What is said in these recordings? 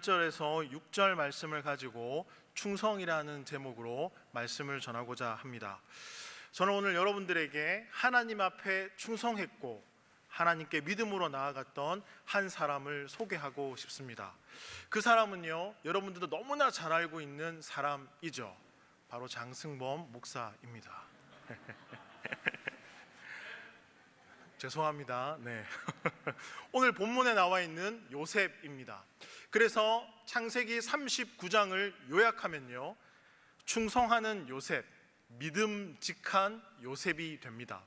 1절에서 6절 말씀을 가지고 충성이라는 제목으로 말씀을 전하고자 합니다. 저는 오늘 여러분들에게 하나님 앞에 충성했고 하나님께 믿음으로 나아갔던 한 사람을 소개하고 싶습니다. 그 사람은요, 여러분들도 너무나 잘 알고 있는 사람이죠. 바로 장승범 목사입니다. 죄송합니다. 네. 오늘 본문에 나와 있는 요셉입니다. 그래서 창세기 39장을 요약하면요, 충성하는 요셉, 믿음직한 요셉이 됩니다.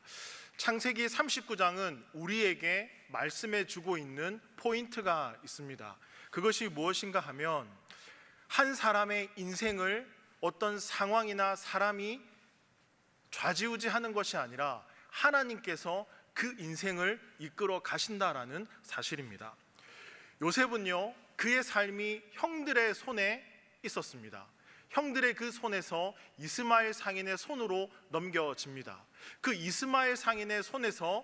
창세기 39장은 우리에게 말씀해 주고 있는 포인트가 있습니다. 그것이 무엇인가 하면 한 사람의 인생을 어떤 상황이나 사람이 좌지우지하는 것이 아니라 하나님께서 그 인생을 이끌어 가신다라는 사실입니다. 요셉은요, 그의 삶이 형들의 손에 있었습니다. 형들의 그 손에서 이스마엘 상인의 손으로 넘겨집니다. 그 이스마엘 상인의 손에서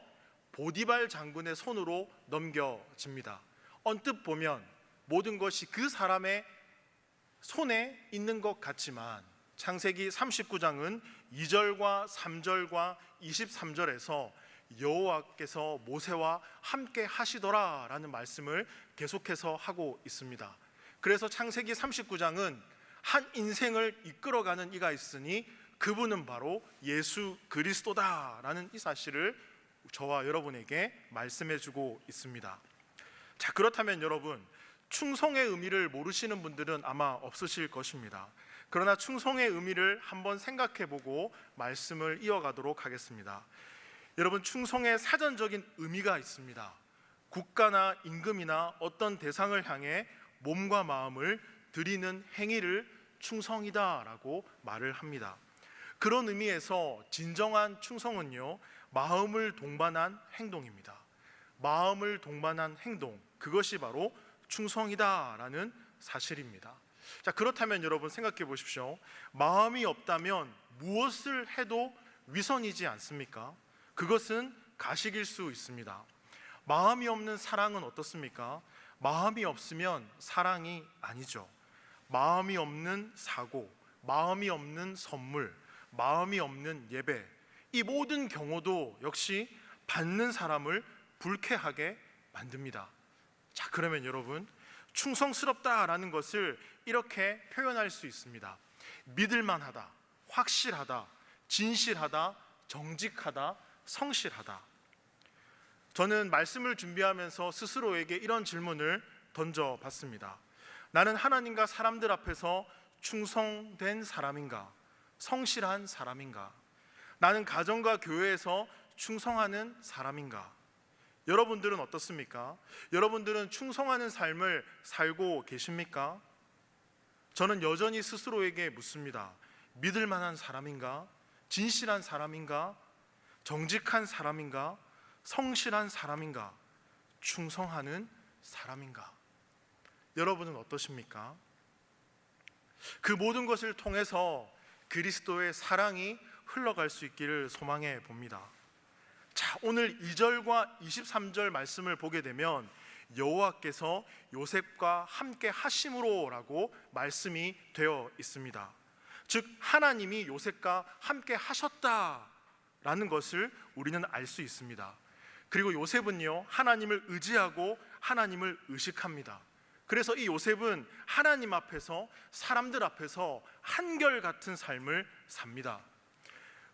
보디발 장군의 손으로 넘겨집니다. 언뜻 보면 모든 것이 그 사람의 손에 있는 것 같지만 창세기 39장은 2절과 3절과 23절에서 여호와께서 모세와 함께 하시더라 라는 말씀을 계속해서 하고 있습니다. 그래서 창세기 39장은 한 인생을 이끌어가는 이가 있으니 그분은 바로 예수 그리스도다 라는 이 사실을 저와 여러분에게 말씀해 주고 있습니다. 자, 그렇다면 여러분, 충성의 의미를 모르시는 분들은 아마 없으실 것입니다. 그러나 충성의 의미를 한번 생각해 보고 말씀을 이어가도록 하겠습니다. 여러분, 충성의 사전적인 의미가 있습니다. 국가나 임금이나 어떤 대상을 향해 몸과 마음을 드리는 행위를 충성이다라고 말을 합니다. 그런 의미에서 진정한 충성은요, 마음을 동반한 행동입니다. 마음을 동반한 행동, 그것이 바로 충성이다라는 사실입니다. 자, 그렇다면 여러분 생각해 보십시오. 마음이 없다면 무엇을 해도 위선이지 않습니까? 그것은 가식일 수 있습니다. 마음이 없는 사랑은 어떻습니까? 마음이 없으면 사랑이 아니죠. 마음이 없는 사고, 마음이 없는 선물, 마음이 없는 예배, 이 모든 경우도 역시 받는 사람을 불쾌하게 만듭니다. 자, 그러면 여러분, 충성스럽다라는 것을 이렇게 표현할 수 있습니다. 믿을만하다, 확실하다, 진실하다, 정직하다, 성실하다. 저는 말씀을 준비하면서 스스로에게 이런 질문을 던져봤습니다. 나는 하나님과 사람들 앞에서 충성된 사람인가? 성실한 사람인가? 나는 가정과 교회에서 충성하는 사람인가? 여러분들은 어떻습니까? 여러분들은 충성하는 삶을 살고 계십니까? 저는 여전히 스스로에게 묻습니다. 믿을 만한 사람인가? 진실한 사람인가? 정직한 사람인가? 성실한 사람인가? 충성하는 사람인가? 여러분은 어떠십니까? 그 모든 것을 통해서 그리스도의 사랑이 흘러갈 수 있기를 소망해 봅니다. 자, 오늘 2절과 23절 말씀을 보게 되면 여호와께서 요셉과 함께 하심으로 라고 말씀이 되어 있습니다. 즉, 하나님이 요셉과 함께 하셨다라는 것을 우리는 알 수 있습니다. 그리고 요셉은요, 하나님을 의지하고 하나님을 의식합니다. 그래서 이 요셉은 하나님 앞에서, 사람들 앞에서 한결같은 삶을 삽니다.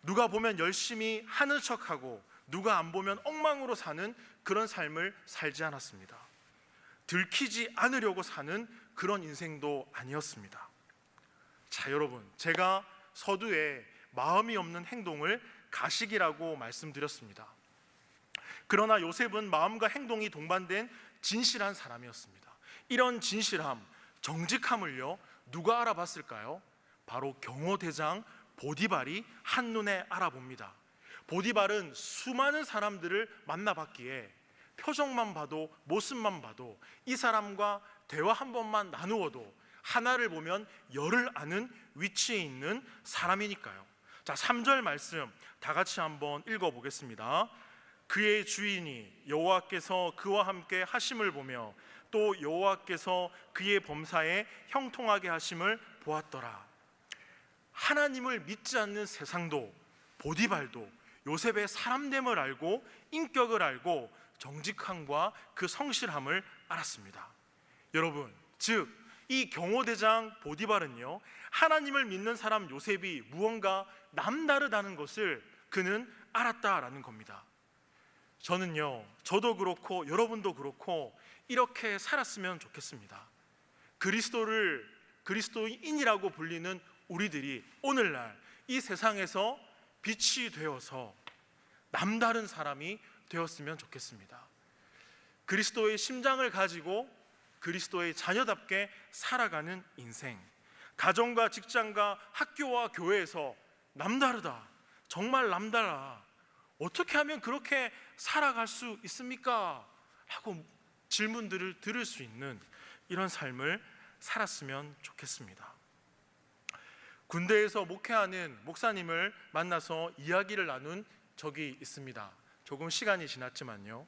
누가 보면 열심히 하는 척하고 누가 안 보면 엉망으로 사는 그런 삶을 살지 않았습니다. 들키지 않으려고 사는 그런 인생도 아니었습니다. 자, 여러분, 제가 서두에 마음이 없는 행동을 가식이라고 말씀드렸습니다. 그러나 요셉은 마음과 행동이 동반된 진실한 사람이었습니다. 이런 진실함, 정직함을요, 누가 알아봤을까요? 바로 경호대장 보디발이 한눈에 알아봅니다. 보디발은 수많은 사람들을 만나봤기에 표정만 봐도, 모습만 봐도, 이 사람과 대화 한 번만 나누어도 하나를 보면 열을 아는 위치에 있는 사람이니까요. 자, 3절 말씀 다 같이 한번 읽어보겠습니다. 그의 주인이 여호와께서 그와 함께 하심을 보며 또 여호와께서 그의 범사에 형통하게 하심을 보았더라. 하나님을 믿지 않는 세상도 보디발도 요셉의 사람됨을 알고 인격을 알고 정직함과 그 성실함을 알았습니다. 여러분, 즉 이 경호대장 보디발은요, 하나님을 믿는 사람 요셉이 무언가 남다르다는 것을 그는 알았다라는 겁니다. 저도 그렇고 여러분도 그렇고 이렇게 살았으면 좋겠습니다. 그리스도인이라고 불리는 우리들이 오늘날 이 세상에서 빛이 되어서 남다른 사람이 되었으면 좋겠습니다. 그리스도의 심장을 가지고 그리스도의 자녀답게 살아가는 인생, 가정과 직장과 학교와 교회에서 남다르다, 정말 남달라, 어떻게 하면 그렇게 살아갈 수 있습니까? 하고 질문들을 들을 수 있는 이런 삶을 살았으면 좋겠습니다. 군대에서 목회하는 목사님을 만나서 이야기를 나눈 적이 있습니다. 조금 시간이 지났지만요,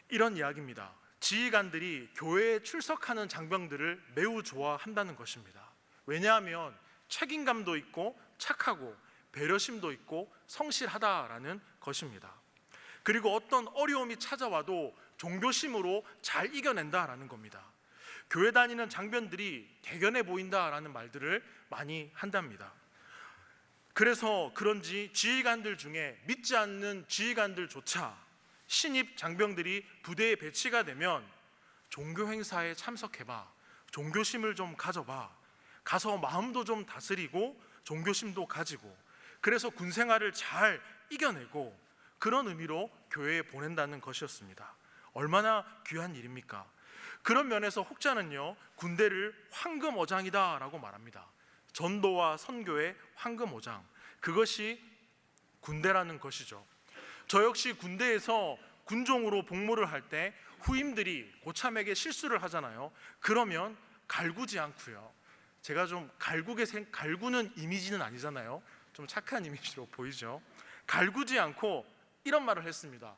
이런 이야기입니다. 지휘관들이 교회에 출석하는 장병들을 매우 좋아한다는 것입니다. 왜냐하면 책임감도 있고 착하고 배려심도 있고 성실하다라는 것입니다. 그리고 어떤 어려움이 찾아와도 종교심으로 잘 이겨낸다라는 겁니다. 교회 다니는 장병들이 대견해 보인다라는 말들을 많이 한답니다. 그래서 그런지 지휘관들 중에 믿지 않는 지휘관들조차 신입 장병들이 부대에 배치가 되면 종교 행사에 참석해봐, 종교심을 좀 가져봐, 가서 마음도 좀 다스리고 종교심도 가지고, 그래서 군생활을 잘 이겨내고 그런 의미로 교회에 보낸다는 것이었습니다. 얼마나 귀한 일입니까? 그런 면에서 혹자는요, 군대를 황금어장이다 라고 말합니다. 전도와 선교의 황금어장, 그것이 군대라는 것이죠. 저 역시 군대에서 군종으로 복무를 할 때 후임들이 고참에게 실수를 하잖아요. 그러면 갈구지 않고요, 제가 좀 갈구는 이미지는 아니잖아요. 좀 착한 이미지로 보이죠. 갈구지 않고 이런 말을 했습니다.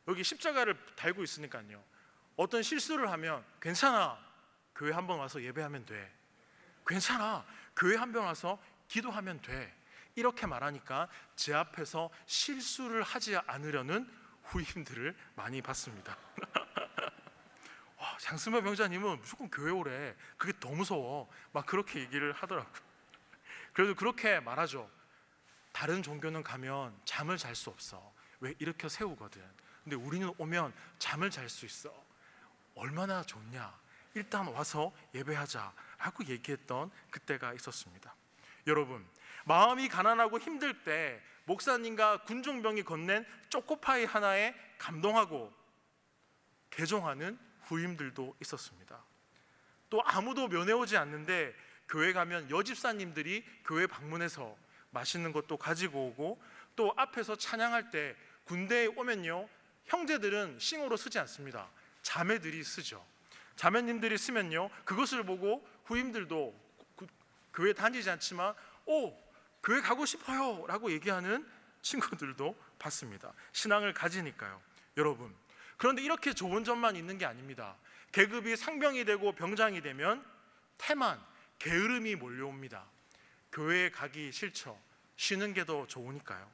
여기 십자가를 달고 있으니까요, 어떤 실수를 하면 괜찮아, 교회 한번 와서 예배하면 돼, 괜찮아, 교회 한번 와서 기도하면 돼, 이렇게 말하니까 제 앞에서 실수를 하지 않으려는 후임들을 많이 봤습니다. 장승만 병자님은 무조건 교회 오래, 그게 더 무서워, 막 그렇게 얘기를 하더라고요. 그래도 그렇게 말하죠. 다른 종교는 가면 잠을 잘 수 없어, 왜 일으켜 세우거든. 근데 우리는 오면 잠을 잘 수 있어. 얼마나 좋냐, 일단 와서 예배하자 라고 얘기했던 그때가 있었습니다. 여러분, 마음이 가난하고 힘들 때 목사님과 군종병이 건넨 초코파이 하나에 감동하고 개종하는 후임들도 있었습니다. 또 아무도 면회오지 않는데 교회 가면 여집사님들이 교회 방문해서 맛있는 것도 가지고 오고, 또 앞에서 찬양할 때 군대에 오면요, 형제들은 싱어로 쓰지 않습니다. 자매들이 쓰죠. 자매님들이 쓰면요, 그것을 보고 후임들도 교회 다니지 않지만 교회 가고 싶어요 라고 얘기하는 친구들도 봤습니다. 신앙을 가지니까요. 여러분, 그런데 이렇게 좋은 점만 있는 게 아닙니다. 계급이 상병이 되고 병장이 되면 태만, 게으름이 몰려옵니다. 교회에 가기 싫죠. 쉬는 게 더 좋으니까요.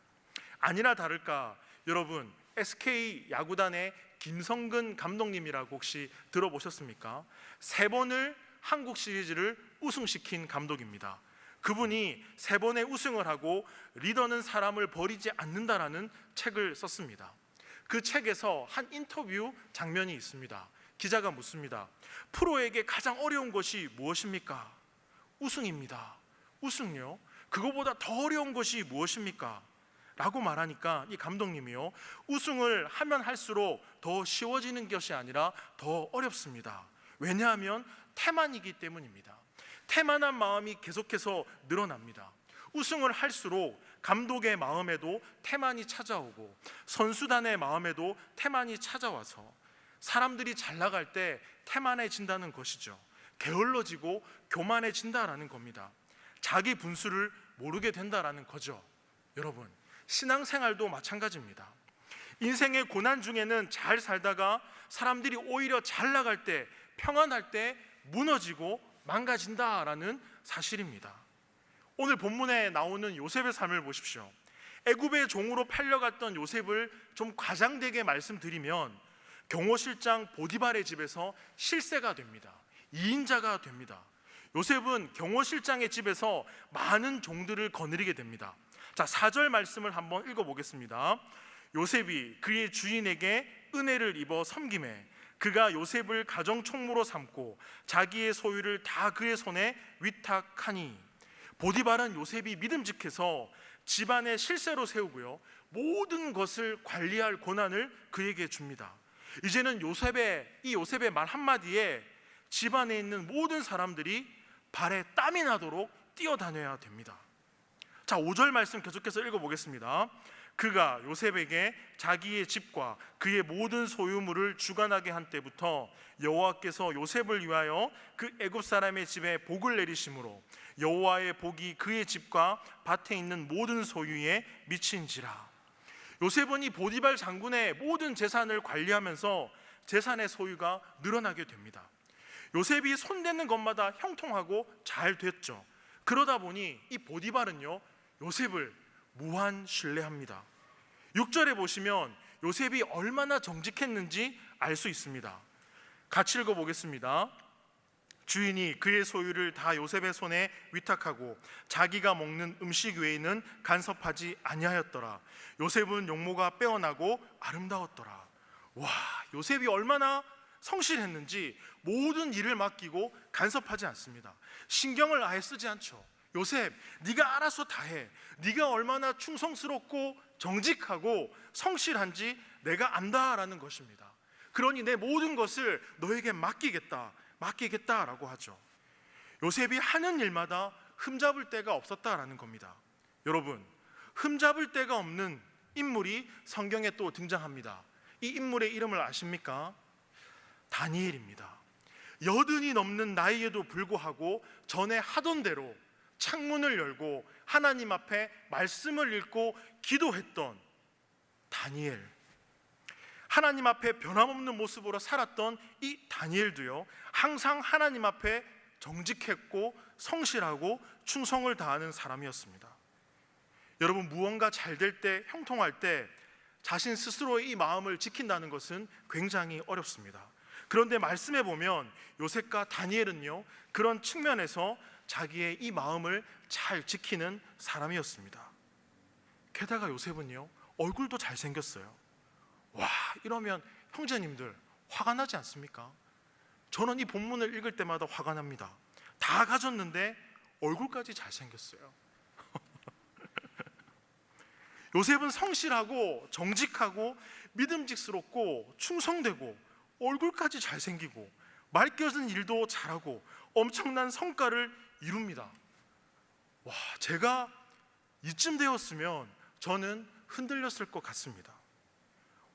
아니나 다를까, 여러분, SK 야구단의 김성근 감독님이라고 혹시 들어보셨습니까? 3번을 한국 시리즈를 우승시킨 감독입니다. 그분이 3번의 우승을 하고 리더는 사람을 버리지 않는다라는 책을 썼습니다. 그 책에서 한 인터뷰 장면이 있습니다. 기자가 묻습니다. 프로에게 가장 어려운 것이 무엇입니까? 우승입니다. 우승요? 그거보다 더 어려운 것이 무엇입니까? 라고 말하니까 이 감독님이요, 우승을 하면 할수록 더 쉬워지는 것이 아니라 더 어렵습니다. 왜냐하면 태만이기 때문입니다. 태만한 마음이 계속해서 늘어납니다. 우승을 할수록 감독의 마음에도 태만이 찾아오고 선수단의 마음에도 태만이 찾아와서 사람들이 잘 나갈 때 태만해진다는 것이죠. 게을러지고 교만해진다라는 겁니다. 자기 분수를 모르게 된다라는 거죠. 여러분, 신앙생활도 마찬가지입니다. 인생의 고난 중에는 잘 살다가 사람들이 오히려 잘 나갈 때, 평안할 때 무너지고 망가진다라는 사실입니다. 오늘 본문에 나오는 요셉의 삶을 보십시오. 애굽의 종으로 팔려갔던 요셉을 좀 과장되게 말씀드리면 경호실장 보디발의 집에서 실세가 됩니다. 2인자가 됩니다. 요셉은 경호실장의 집에서 많은 종들을 거느리게 됩니다. 자, 4절 말씀을 한번 읽어보겠습니다. 요셉이 그의 주인에게 은혜를 입어 섬김에 그가 요셉을 가정 총무로 삼고 자기의 소유를 다 그의 손에 위탁하니, 보디발은 요셉이 믿음직해서 집안의 실세로 세우고요, 모든 것을 관리할 권한을 그에게 줍니다. 이제는 요셉의 말 한마디에 집안에 있는 모든 사람들이 발에 땀이 나도록 뛰어다녀야 됩니다. 자, 5절 말씀 계속해서 읽어보겠습니다. 그가 요셉에게 자기의 집과 그의 모든 소유물을 주관하게 한 때부터 여호와께서 요셉을 위하여 그 애굽 사람의 집에 복을 내리심으로 여호와의 복이 그의 집과 밭에 있는 모든 소유에 미친지라. 요셉은 이 보디발 장군의 모든 재산을 관리하면서 재산의 소유가 늘어나게 됩니다. 요셉이 손대는 것마다 형통하고 잘 됐죠. 그러다 보니 이 보디발은요, 요셉을 무한 신뢰합니다. 6절에 보시면 요셉이 얼마나 정직했는지 알 수 있습니다. 같이 읽어보겠습니다. 주인이 그의 소유를 다 요셉의 손에 위탁하고 자기가 먹는 음식 외에는 간섭하지 아니하였더라. 요셉은 용모가 빼어나고 아름다웠더라. 와, 요셉이 얼마나 성실했는지 모든 일을 맡기고 간섭하지 않습니다. 신경을 아예 쓰지 않죠. 요셉, 네가 알아서 다 해. 네가 얼마나 충성스럽고 정직하고 성실한지 내가 안다라는 것입니다. 그러니 내 모든 것을 너에게 맡기겠다라고 하죠. 요셉이 하는 일마다 흠잡을 데가 없었다라는 겁니다. 여러분, 흠잡을 데가 없는 인물이 성경에 또 등장합니다. 이 인물의 이름을 아십니까? 다니엘입니다. 80이 넘는 나이에도 불구하고 전에 하던 대로 창문을 열고 하나님 앞에 말씀을 읽고 기도했던 다니엘, 하나님 앞에 변함없는 모습으로 살았던 이 다니엘도요, 항상 하나님 앞에 정직했고 성실하고 충성을 다하는 사람이었습니다. 여러분, 무언가 잘 될 때, 형통할 때 자신 스스로의 이 마음을 지킨다는 것은 굉장히 어렵습니다. 그런데 말씀해 보면 요셉과 다니엘은요, 그런 측면에서 자기의 이 마음을 잘 지키는 사람이었습니다. 게다가 요셉은요, 얼굴도 잘생겼어요. 와, 이러면 형제님들 화가 나지 않습니까? 저는 이 본문을 읽을 때마다 화가 납니다. 다 가졌는데 얼굴까지 잘생겼어요. 요셉은 성실하고 정직하고 믿음직스럽고 충성되고 얼굴까지 잘생기고 말벗은 일도 잘하고 엄청난 성과를 이룹니다. 와, 제가 이쯤 되었으면 저는 흔들렸을 것 같습니다.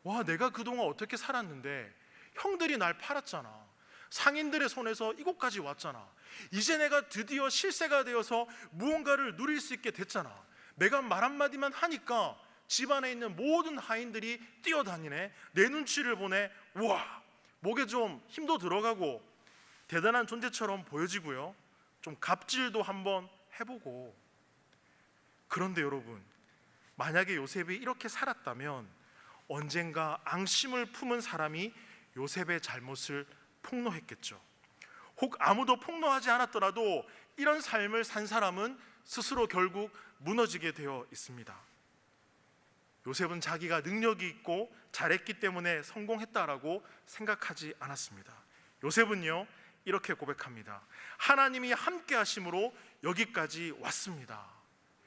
와, 내가 그동안 어떻게 살았는데 형들이 날 팔았잖아. 상인들의 손에서 이곳까지 왔잖아. 이제 내가 드디어 실세가 되어서 무언가를 누릴 수 있게 됐잖아. 내가 말 한마디만 하니까 집안에 있는 모든 하인들이 뛰어다니네. 내 눈치를 보네. 와, 목에 좀 힘도 들어가고 대단한 존재처럼 보여지고요, 좀 갑질도 한번 해보고. 그런데 여러분, 만약에 요셉이 이렇게 살았다면 언젠가 앙심을 품은 사람이 요셉의 잘못을 폭로했겠죠. 혹 아무도 폭로하지 않았더라도 이런 삶을 산 사람은 스스로 결국 무너지게 되어 있습니다. 요셉은 자기가 능력이 있고 잘했기 때문에 성공했다라고 생각하지 않았습니다. 요셉은요, 이렇게 고백합니다. 하나님이 함께 하심으로 여기까지 왔습니다.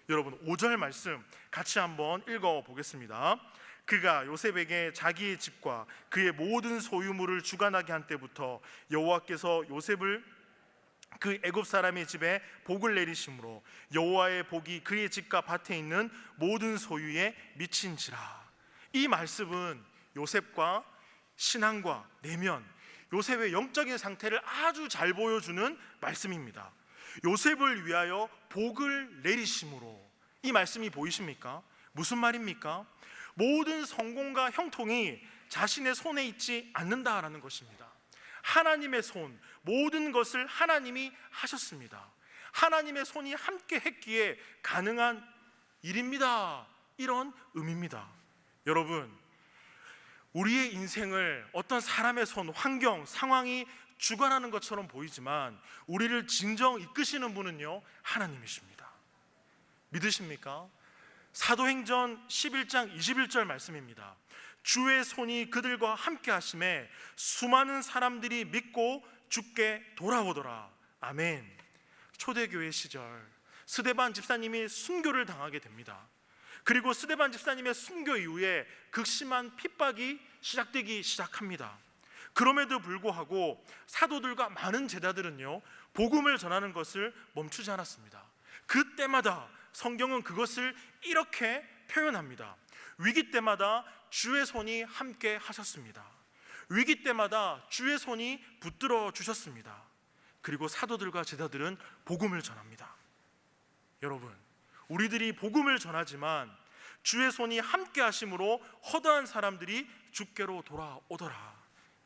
여러분, 5절 말씀 같이 한번 읽어보겠습니다. 그가 요셉에게 자기의 집과 그의 모든 소유물을 주관하게 한 때부터 여호와께서 요셉을 그 애굽 사람의 집에 복을 내리심으로 여호와의 복이 그의 집과 밭에 있는 모든 소유에 미친지라. 이 말씀은 요셉과 신앙과 내면, 요셉의 영적인 상태를 아주 잘 보여주는 말씀입니다. 요셉을 위하여 복을 내리심으로, 이 말씀이 보이십니까? 무슨 말입니까? 모든 성공과 형통이 자신의 손에 있지 않는다라는 것입니다. 하나님의 손, 모든 것을 하나님이 하셨습니다. 하나님의 손이 함께 했기에 가능한 일입니다. 이런 의미입니다. 여러분, 우리의 인생을 어떤 사람의 손, 환경, 상황이 주관하는 것처럼 보이지만 우리를 진정 이끄시는 분은요, 하나님이십니다. 믿으십니까? 사도행전 11장 21절 말씀입니다. 주의 손이 그들과 함께 하심에 수많은 사람들이 믿고 주께 돌아오더라. 아멘. 초대교회 시절 스데반 집사님이 순교를 당하게 됩니다. 그리고 스데반 집사님의 순교 이후에 극심한 핍박이 시작되기 시작합니다. 그럼에도 불구하고 사도들과 많은 제자들은요, 복음을 전하는 것을 멈추지 않았습니다. 그때마다 성경은 그것을 이렇게 표현합니다. 위기 때마다 주의 손이 함께 하셨습니다. 위기 때마다 주의 손이 붙들어 주셨습니다. 그리고 사도들과 제자들은 복음을 전합니다. 여러분, 우리들이 복음을 전하지만 주의 손이 함께 하심으로 허다한 사람들이 주께로 돌아오더라,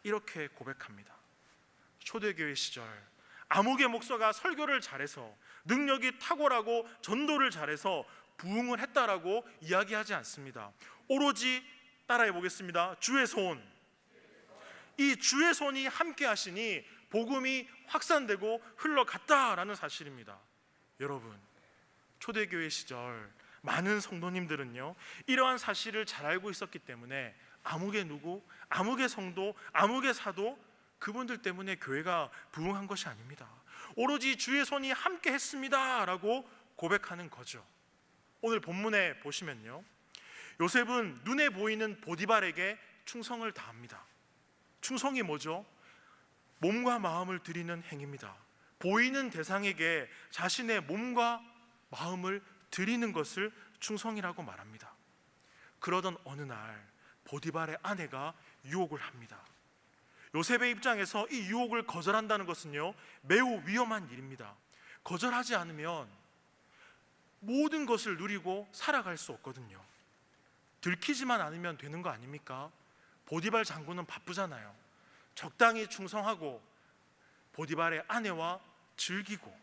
이렇게 고백합니다. 초대교회 시절 아무개 목사가 설교를 잘해서, 능력이 탁월하고 전도를 잘해서 부흥을 했다라고 이야기하지 않습니다. 오로지 따라해 보겠습니다. 주의 손, 이 주의 손이 함께 하시니 복음이 확산되고 흘러갔다라는 사실입니다. 여러분, 초대교회 시절 많은 성도님들은요, 이러한 사실을 잘 알고 있었기 때문에 아무개 누구, 아무개 성도, 아무개 사도, 그분들 때문에 교회가 부흥한 것이 아닙니다. 오로지 주의 손이 함께 했습니다 라고 고백하는 거죠. 오늘 본문에 보시면요, 요셉은 눈에 보이는 보디발에게 충성을 다합니다. 충성이 뭐죠? 몸과 마음을 드리는 행위입니다. 보이는 대상에게 자신의 몸과 마음을 드리는 것을 충성이라고 말합니다. 그러던 어느 날 보디발의 아내가 유혹을 합니다. 요셉의 입장에서 이 유혹을 거절한다는 것은요, 매우 위험한 일입니다. 거절하지 않으면 모든 것을 누리고 살아갈 수 없거든요. 들키지만 않으면 되는 거 아닙니까? 보디발 장군은 바쁘잖아요. 적당히 충성하고 보디발의 아내와 즐기고,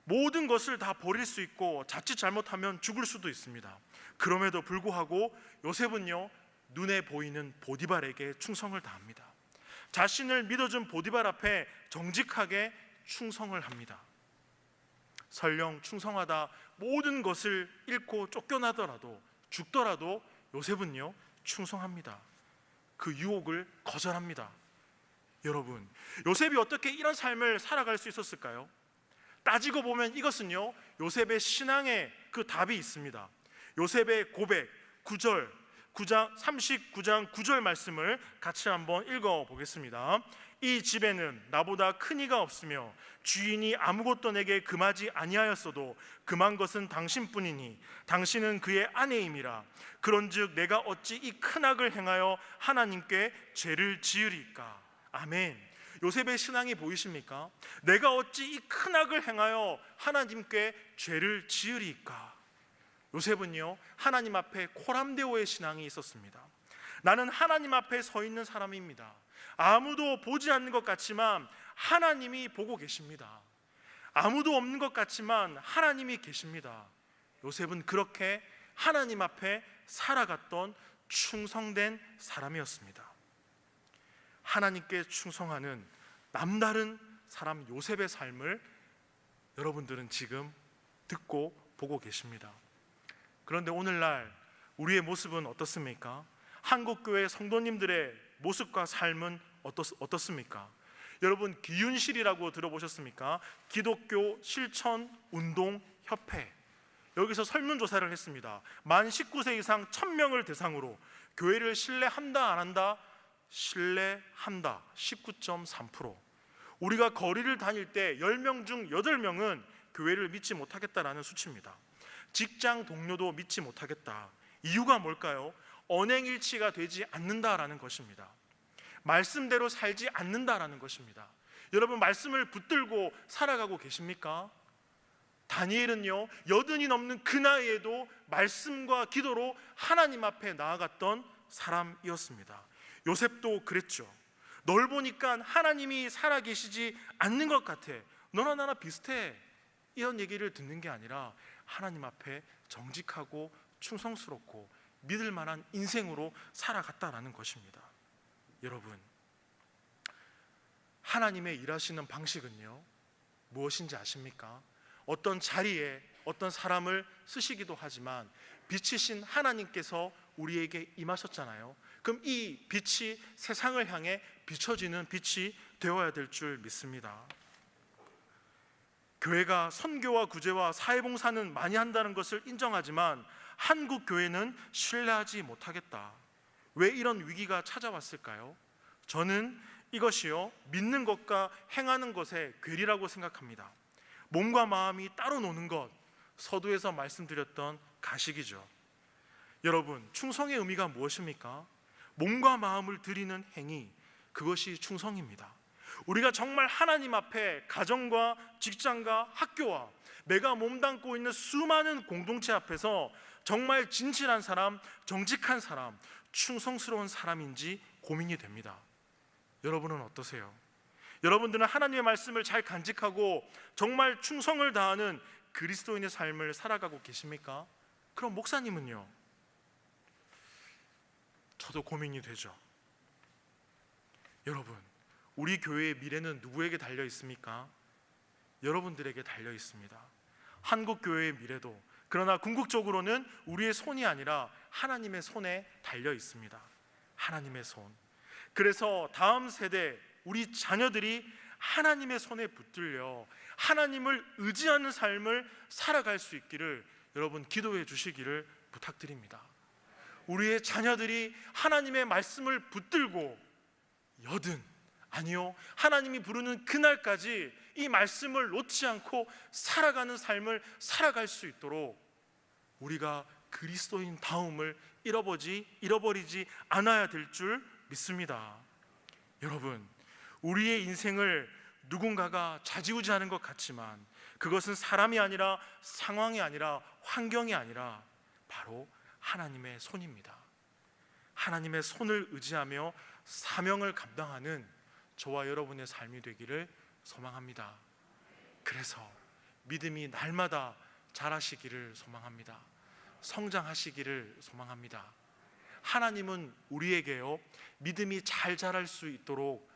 모든 것을 다 버릴 수 있고 자칫 잘못하면 죽을 수도 있습니다. 그럼에도 불구하고 요셉은요, 눈에 보이는 보디발에게 충성을 다합니다. 자신을 믿어준 보디발 앞에 정직하게 충성을 합니다. 설령 충성하다 모든 것을 잃고 쫓겨나더라도, 죽더라도 요셉은요, 충성합니다. 그 유혹을 거절합니다. 여러분, 요셉이 어떻게 이런 삶을 살아갈 수 있었을까요? 따지고 보면 이것은요, 요셉의 신앙의 그 답이 있습니다. 요셉의 고백 39장 9절 말씀을 같이 한번 읽어보겠습니다. 이 집에는 나보다 큰 이가 없으며 주인이 아무것도 내게 금하지 아니하였어도 금한 것은 당신뿐이니 당신은 그의 아내임이라. 그런즉 내가 어찌 이 큰 악을 행하여 하나님께 죄를 지으리까. 아멘. 요셉의 신앙이 보이십니까? 내가 어찌 이 큰 악을 행하여 하나님께 죄를 지으리까. 요셉은요, 하나님 앞에 코람데오의 신앙이 있었습니다. 나는 하나님 앞에 서 있는 사람입니다. 아무도 보지 않는 것 같지만 하나님이 보고 계십니다. 아무도 없는 것 같지만 하나님이 계십니다. 요셉은 그렇게 하나님 앞에 살아갔던 충성된 사람이었습니다. 하나님께 충성하는 남다른 사람 요셉의 삶을 여러분들은 지금 듣고 보고 계십니다. 그런데 오늘날 우리의 모습은 어떻습니까? 한국교회 성도님들의 모습과 삶은 어떻습니까? 여러분, 기윤실이라고 들어보셨습니까? 기독교 실천 운동 협회, 여기서 설문조사를 했습니다. 만 19세 이상 1000명을 대상으로 교회를 신뢰한다 안 한다? 신뢰한다 19.3%. 우리가 거리를 다닐 때 10명 중 8명은 교회를 믿지 못하겠다라는 수치입니다. 직장 동료도 믿지 못하겠다. 이유가 뭘까요? 언행일치가 되지 않는다라는 것입니다. 말씀대로 살지 않는다라는 것입니다. 여러분, 말씀을 붙들고 살아가고 계십니까? 다니엘은요, 80이 넘는 그 나이에도 말씀과 기도로 하나님 앞에 나아갔던 사람이었습니다. 요셉도 그랬죠. 널 보니까 하나님이 살아계시지 않는 것 같아, 너나 나나 비슷해, 이런 얘기를 듣는 게 아니라 하나님 앞에 정직하고 충성스럽고 믿을 만한 인생으로 살아갔다라는 것입니다. 여러분, 하나님의 일하시는 방식은요, 무엇인지 아십니까? 어떤 자리에 어떤 사람을 쓰시기도 하지만 빛이신 하나님께서 우리에게 임하셨잖아요. 그럼 이 빛이 세상을 향해 비춰지는 빛이 되어야 될 줄 믿습니다. 교회가 선교와 구제와 사회봉사는 많이 한다는 것을 인정하지만 한국 교회는 신뢰하지 못하겠다. 왜 이런 위기가 찾아왔을까요? 저는 이것이요, 믿는 것과 행하는 것의 괴리라고 생각합니다. 몸과 마음이 따로 노는 것, 서두에서 말씀드렸던 가식이죠. 여러분, 충성의 의미가 무엇입니까? 몸과 마음을 드리는 행위, 그것이 충성입니다. 우리가 정말 하나님 앞에 가정과 직장과 학교와 내가 몸담고 있는 수많은 공동체 앞에서 정말 진실한 사람, 정직한 사람, 충성스러운 사람인지 고민이 됩니다. 여러분은 어떠세요? 여러분들은 하나님의 말씀을 잘 간직하고 정말 충성을 다하는 그리스도인의 삶을 살아가고 계십니까? 그럼 목사님은요? 저도 고민이 되죠. 여러분, 우리 교회의 미래는 누구에게 달려 있습니까? 여러분들에게 달려 있습니다. 한국 교회의 미래도, 그러나 궁극적으로는 우리의 손이 아니라 하나님의 손에 달려 있습니다. 하나님의 손. 그래서 다음 세대, 우리 자녀들이 하나님의 손에 붙들려 하나님을 의지하는 삶을 살아갈 수 있기를 여러분 기도해 주시기를 부탁드립니다. 우리의 자녀들이 하나님의 말씀을 붙들고 아니요, 하나님이 부르는 그날까지 이 말씀을 놓지 않고 살아가는 삶을 살아갈 수 있도록 우리가 그리스도인 다움을 잃어버리지 않아야 될 줄 믿습니다. 여러분, 우리의 인생을 누군가가 좌지우지하는 것 같지만 그것은 사람이 아니라 상황이 아니라 환경이 아니라 바로 하나님의 손입니다. 하나님의 손을 의지하며 사명을 감당하는 저와 여러분의 삶이 되기를 소망합니다. 그래서 믿음이 날마다 자라시기를 소망합니다. 성장하시기를 소망합니다. 하나님은 우리에게요, 믿음이 잘 자랄 수 있도록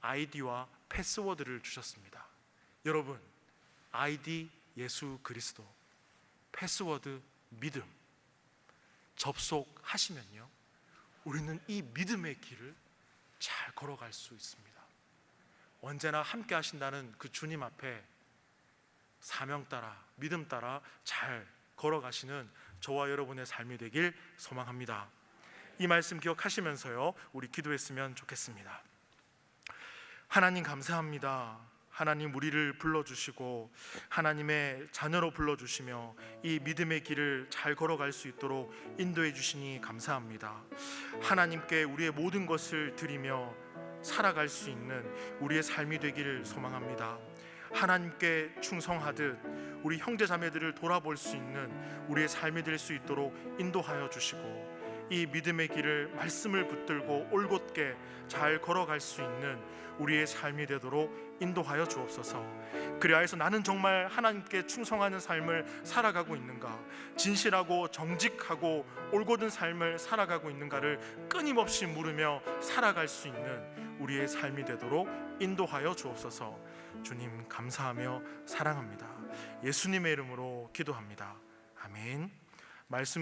아이디와 패스워드를 주셨습니다. 여러분, 아이디 예수 그리스도, 패스워드 믿음, 접속하시면요, 우리는 이 믿음의 길을 잘 걸어갈 수 있습니다. 언제나 함께 하신다는 그 주님 앞에 사명 따라, 믿음 따라 잘 걸어가시는 저와 여러분의 삶이 되길 소망합니다. 이 말씀 기억하시면서요, 우리 기도했으면 좋겠습니다. 하나님 감사합니다. 하나님, 우리를 불러주시고 하나님의 자녀로 불러주시며 이 믿음의 길을 잘 걸어갈 수 있도록 인도해 주시니 감사합니다. 하나님께 우리의 모든 것을 드리며 살아갈 수 있는 우리의 삶이 되기를 소망합니다. 하나님께 충성하듯 우리 형제 자매들을 돌아볼 수 있는 우리의 삶이 될 수 있도록 인도하여 주시고 이 믿음의 길을 말씀을 붙들고 올곧게 잘 걸어갈 수 있는 우리의 삶이 되도록 인도하여 주옵소서. 그리하여서 나는 정말 하나님께 충성하는 삶을 살아가고 있는가, 진실하고 정직하고 올곧은 삶을 살아가고 있는가를 끊임없이 물으며 살아갈 수 있는 우리의 삶이 되도록 인도하여 주옵소서. 주님 감사하며 사랑합니다. 예수님의 이름으로 기도합니다. 아멘. 말씀